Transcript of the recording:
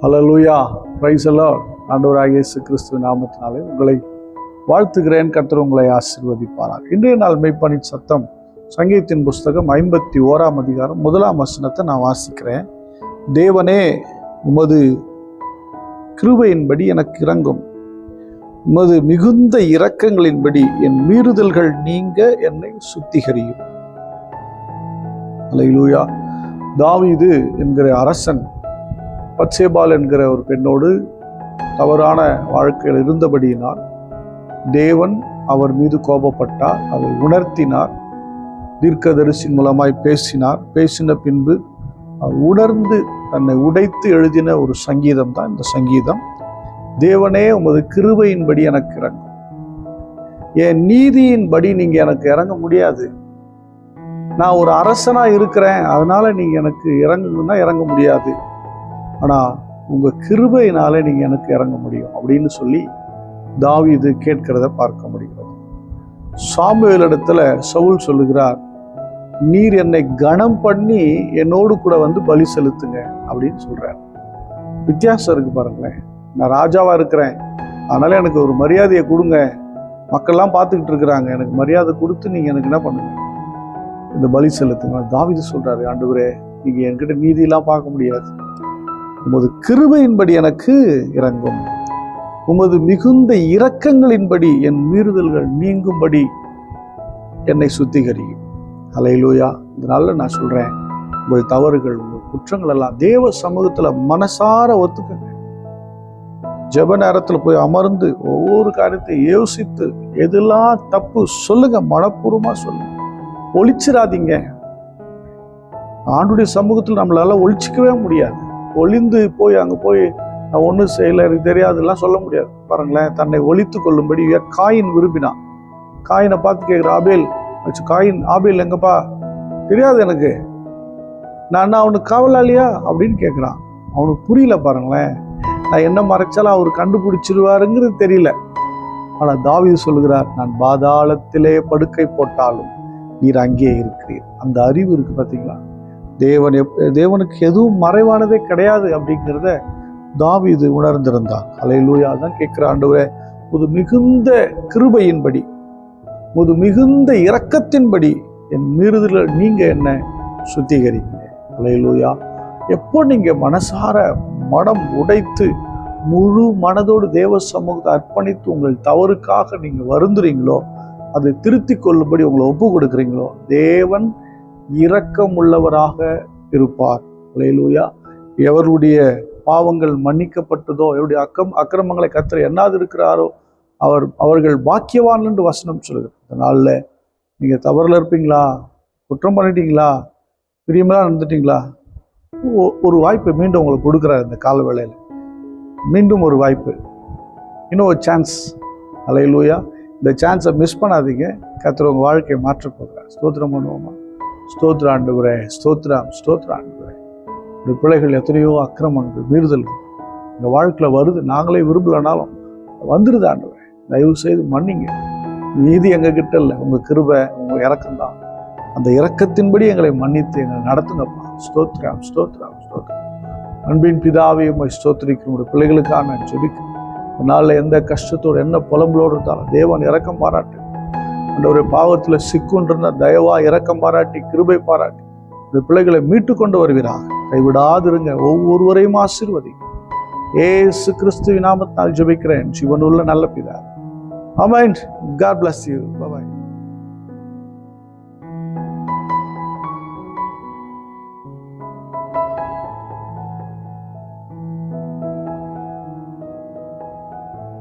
Hallelujah, praise the Lord. ஆண்டவராகிய இயேசு கிறிஸ்துவின் நாமத்தினாலே உங்களை வாழ்த்துகிறேன். கர்த்தர் உங்களை ஆசீர்வதிப்பாராக. இன்றைய நாள் மெய்ப்பணி சத்தம் சங்கீதத்தின் புஸ்தகம் 51ஆம் அதிகாரம் 1ஆம் வசனத்தை நான் வாசிக்கிறேன். தேவனே, உமது கிருபையின்படி எனக்கு இரங்கும், உமது மிகுந்த இரக்கங்களின்படி என் மீறுதல்கள் நீங்க என்னை சுத்திகரியும். ஹல்லேலூயா. தாவீது என்கிற அரசன் பத்சேபாள் என்கிற ஒரு பெண்ணோடு தவறான வாழ்க்கையில் இருந்தபடியினால் தேவன் அவர் மீது கோபப்பட்டார், அதை உணர்த்தினார். தீர்க்கதரிசியின் மூலமாய் பேசினார். பேசின பின்பு அவர் உணர்ந்து தன்னை உடைத்து எழுதின ஒரு சங்கீதம் தான் இந்த சங்கீதம். தேவனே, உமது கிருபையின்படி எனக்கு இறங்கும். என் நீதியின்படி நீங்க எனக்கு இறங்க முடியாது. நான் ஒரு அரசனா இருக்கிறேன், அதனால நீங்க எனக்கு இறங்குன்னா இறங்க முடியாது. ஆனா உங்க கிருபையினாலே நீங்க எனக்கு இறங்க முடியும் அப்படின்னு சொல்லி தாவீது கேட்கிறத பார்க்க முடிகிறது. சாமுவேல் இடத்துல சவுல் சொல்லுகிறார், நீர் என்னை கனம் பண்ணி என்னோடு கூட வந்து பலி செலுத்துங்க அப்படின்னு சொல்றார். வித்தியாசம் இருக்கு பாருங்களேன். நான் ராஜாவா இருக்கிறேன், அதனால எனக்கு ஒரு மரியாதையை கொடுங்க, மக்கள்லாம் பார்த்துக்கிட்டு இருக்கிறாங்க, எனக்கு மரியாதை கொடுத்து நீங்க எனக்கு என்ன பண்ணுங்க, இந்த பலி செலுத்துங்க. தாவீது சொல்றாரு, ஆண்டவரே, நீங்க என்கிட்ட நீதியெல்லாம் பார்க்க முடியாது, உமது கிருபையின்படி எனக்கு இரங்கும், உமது மிகுந்த இரக்கங்களின்படி என் மீறுதல்கள் நீங்கும்படி என்னை சுத்திகரியும். ஹல்லேலூயா. இதனால நான் சொல்றேன், உங்கள் தவறுகள், உங்கள் குற்றங்கள் எல்லாம் தேவ சமூகத்துல மனசார ஒத்துக்கங்க. ஜெப நேரத்துல போய் அமர்ந்து ஒவ்வொரு காரியத்தை யோசித்து எதெல்லாம் தப்பு சொல்லுங்க, மனப்பூர்வமா சொல்லுங்க, ஒளிச்சிடாதீங்க. ஆண்டுடைய சமூகத்தில் நம்மளால ஒழிச்சிக்கவே முடியாது. ஒளிந்து போய் அங்கே போய் நான் ஒன்றும் செய்யலை, எனக்கு தெரியாதுலாம் சொல்ல முடியாது. பாருங்களேன், தன்னை ஒழித்து கொள்ளும்படி காயின் விரும்பினான். காயினை பார்த்து கேட்குற, ஆபேல் எங்கப்பா, தெரியாது எனக்கு, நான் அவனுக்கு காவலாளியா அப்படின்னு கேட்குறான். அவனுக்கு புரியல. பாருங்களேன், நான் என்ன மறைச்சாலும் அவர் கண்டுபிடிச்சிருவாருங்கிறது தெரியல. ஆனால் தாவீது சொல்லுகிறார், நான் பாதாளத்திலே படுக்கை போட்டாலும் நீர் அங்கே இருக்கிறீர். அந்த அறிவு இருக்கு பார்த்தீங்களா? தேவனுக்கு எதுவும் மறைவானதே கிடையாது அப்படிங்கிறத தாவீது உணர்ந்திருந்தான். ஹல்லேலூயா. தான் கேட்கிற, ஆண்டவரே, முது மிகுந்த கிருபையின்படி, முது மிகுந்த இரக்கத்தின்படி என் மீறுதல்கள் நீங்க என்ன சுத்திகரிங்க. ஹல்லேலூயா. எப்போ நீங்க மனசார மனம் உடைத்து முழு மனதோடு தேவ சமூகத்தை அர்ப்பணித்து உங்கள் தவறுக்காக நீங்க வருந்துறீங்களோ, அதை திருத்திக் கொள்ளும்படி உங்களை ஒப்பு கொடுக்குறீங்களோ, தேவன் இரக்கம் உள்ளவராக இருப்பார். ஹல்லேலூயா. எவருடைய பாவங்கள் மன்னிக்கப்பட்டதோ, எவருடைய அக்கிரமங்களை கர்த்தர் எண்ணாது இருக்கிறாரோ அவர்கள் பாக்கியவான் என்று வசனம் சொல்லுகிறது. அதனால நீங்க தவறுல இருப்பீங்களா, குற்றம் பண்ணிட்டீங்களா, பிரியமெல்லாம் நடந்துட்டீங்களா, ஒரு வாய்ப்பு மீண்டும் உங்களுக்கு கொடுக்குறாரு. இந்த கால வேளையில மீண்டும் ஒரு வாய்ப்பு, இன்னும் ஒரு சான்ஸ். ஹல்லேலூயா. இந்த சான்ஸை மிஸ் பண்ணாதீங்க. கர்த்தர் உங்க வாழ்க்கையை மாற்றப் போகிறார். ஸ்தோத்திரம் பண்ணுவோமா? ஸ்தோத்திர ஆண்டவரே, ஸ்தோத்திரம், ஸ்தோத்திர ஆண்டவரே. இந்த பிள்ளைகள் எத்தனையோ அக்கிரமங்கள், மீறுதல்கள் இந்த வாழ்க்கையில் வருது, நாங்களே விரும்பலனாலும் வந்துடுது. ஆண்டவரே, தயவு செய்து மன்னிங்க. நீதி எங்ககிட்ட இல்லை, உங்க கிருபை, உங்க இரக்கம்தான். அந்த இரக்கத்தின்படி எங்களை மன்னித்து எங்களை நடத்துங்கப்பா. ஸ்தோத்திரம், ஸ்தோத்திரம், ஸ்தோத்திரம். அன்பின் பிதாவே, உம்மை ஸ்தோத்திரிக்கிற உங்களுடைய பிள்ளைகளுக்காக நான் ஜெபிக்கிறேன். அதனால எந்த கஷ்டத்தோடு என்ன புலம்பலோடு இருந்தாலும் தேவன் இரக்கம் பாராட்டு. ஒரு பாவத்தில் சிக்குன்றிருந்த தயவா இரக்கம் பாராட்டி, கிருபை பாராட்டி இந்த பிள்ளைகளை மீட்டு கொண்டு வருவீராக. கைவிடாதிருங்க. ஒவ்வொருவரையும் ஆசீர்வதி. ஏசு கிறிஸ்துவின் நாமத்தினால் ஜெபிக்கிறேன், ஜீவனுள்ள நல்ல பிதாவே. ஆமென். God bless you. Bye bye.